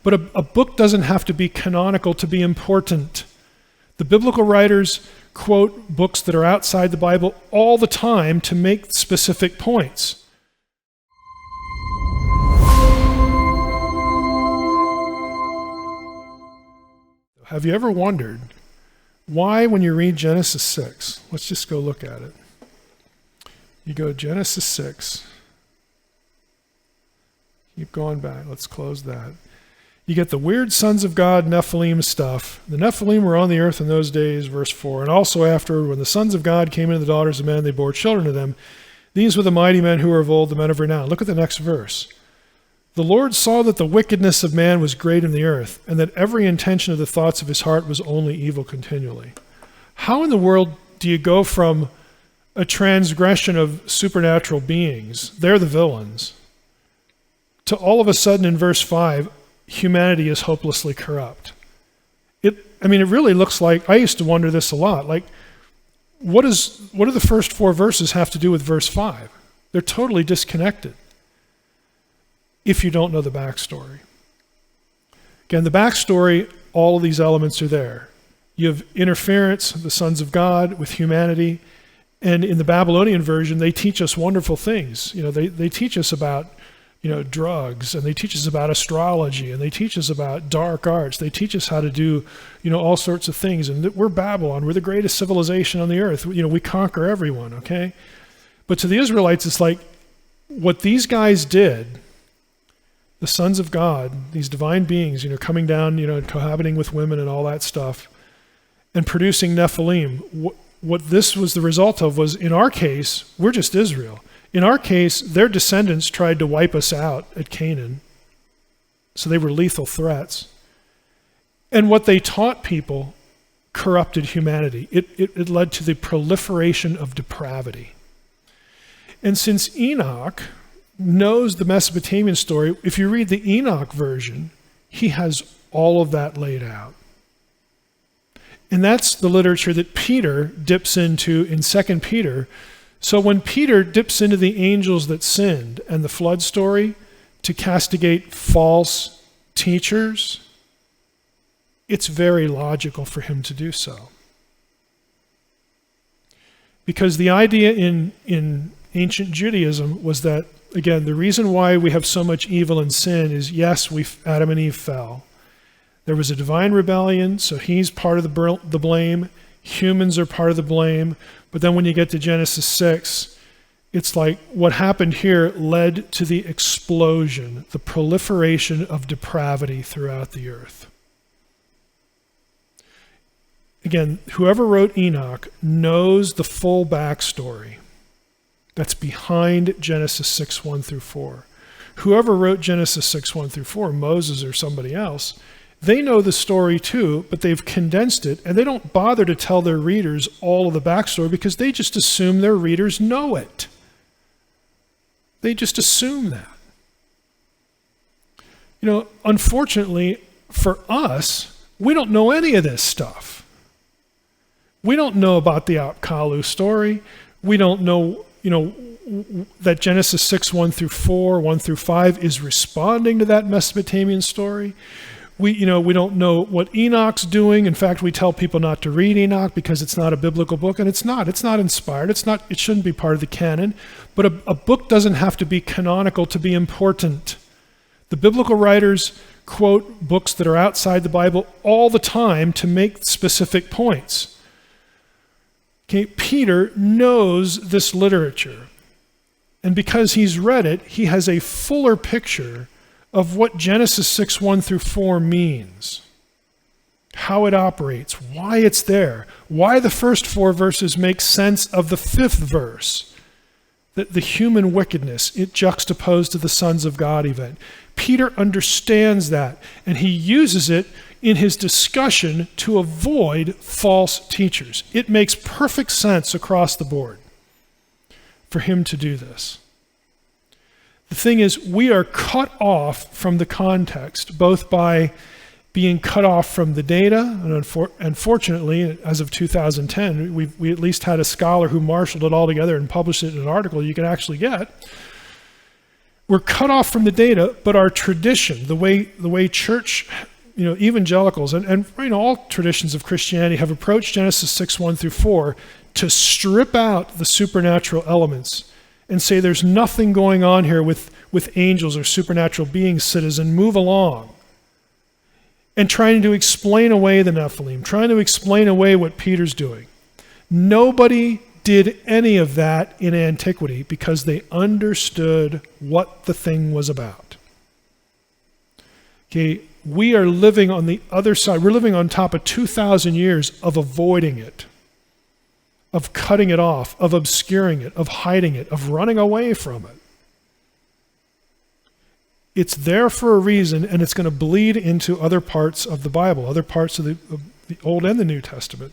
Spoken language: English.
But a book doesn't have to be canonical to be important. The biblical writers quote books that are outside the Bible all the time to make specific points. Have you ever wondered why, when you read Genesis 6, let's just go look at it. You go Genesis 6. Keep going back. Let's close that. You get the weird sons of God, Nephilim stuff. The Nephilim were on the earth in those days, verse 4. And also afterward, when the sons of God came into the daughters of men, they bore children to them. These were the mighty men who were of old, the men of renown. Look at the next verse. The Lord saw that the wickedness of man was great in the earth, and that every intention of the thoughts of his heart was only evil continually. How in the world do you go from a transgression of supernatural beings, they're the villains, to all of a sudden in verse 5, humanity is hopelessly corrupt? It really looks like, I used to wonder this a lot, like, what do the first 4 verses have to do with verse 5? They're totally disconnected if you don't know the backstory. Again, the backstory, all of these elements are there. You have interference of the sons of God with humanity, and in the Babylonian version, they teach us wonderful things. They teach us about drugs, and they teach us about astrology, and they teach us about dark arts. They teach us how to do, all sorts of things. And we're Babylon. We're the greatest civilization on the earth. We conquer everyone, okay? But to the Israelites, it's like what these guys did, the sons of God, these divine beings, coming down, and cohabiting with women and all that stuff, and producing Nephilim. What this was the result of was, in our case, we're just Israel. In our case, their descendants tried to wipe us out at Canaan. So they were lethal threats. And what they taught people corrupted humanity. It led to the proliferation of depravity. And since Enoch knows the Mesopotamian story, if you read the Enoch version, he has all of that laid out. And that's the literature that Peter dips into in 2 Peter. So when Peter dips into the angels that sinned and the flood story to castigate false teachers, it's very logical for him to do so. Because the idea in ancient Judaism was that, again, the reason why we have so much evil and sin is, yes, Adam and Eve fell. There was a divine rebellion, so he's part of the blame. Humans are part of the blame. But then when you get to Genesis 6, it's like what happened here led to the explosion, the proliferation of depravity throughout the earth. Again, whoever wrote Enoch knows the full backstory that's behind Genesis 6, 1 through 4. Whoever wrote Genesis 6, 1 through 4, Moses or somebody else, they know the story too, but they've condensed it, and they don't bother to tell their readers all of the backstory because they just assume their readers know it. They just assume that. Unfortunately for us, we don't know any of this stuff. We don't know about the Apkallu story. We don't know, that Genesis 6, 1 through 4, 1 through 5 is responding to that Mesopotamian story. We don't know what Enoch's doing. In fact, we tell people not to read Enoch because it's not a biblical book, and it's not inspired. It shouldn't be part of the canon. But a book doesn't have to be canonical to be important. The biblical writers quote books that are outside the Bible all the time to make specific points. Okay, Peter knows this literature. And because he's read it, he has a fuller picture of what Genesis 6, 1 through 4 means, how it operates, why it's there, why the first 4 verses make sense of the 5th verse, the human wickedness, it juxtaposed to the sons of God event. Peter understands that, and he uses it in his discussion to avoid false teachers. It makes perfect sense across the board for him to do this. The thing is, we are cut off from the context, both by being cut off from the data, and unfortunately, as of 2010, we at least had a scholar who marshaled it all together and published it in an article you can actually get. We're cut off from the data, but our tradition, the way church, evangelicals and all traditions of Christianity have approached Genesis 6:1-4 to strip out the supernatural elements and say there's nothing going on here with angels or supernatural beings, citizen, move along. And trying to explain away the Nephilim, trying to explain away what Peter's doing. Nobody did any of that in antiquity because they understood what the thing was about. Okay, we are living on the other side. We're living on top of 2,000 years of avoiding it, of cutting it off, of obscuring it, of hiding it, of running away from it. It's there for a reason, and it's going to bleed into other parts of the Bible, other parts of the Old and the New Testament.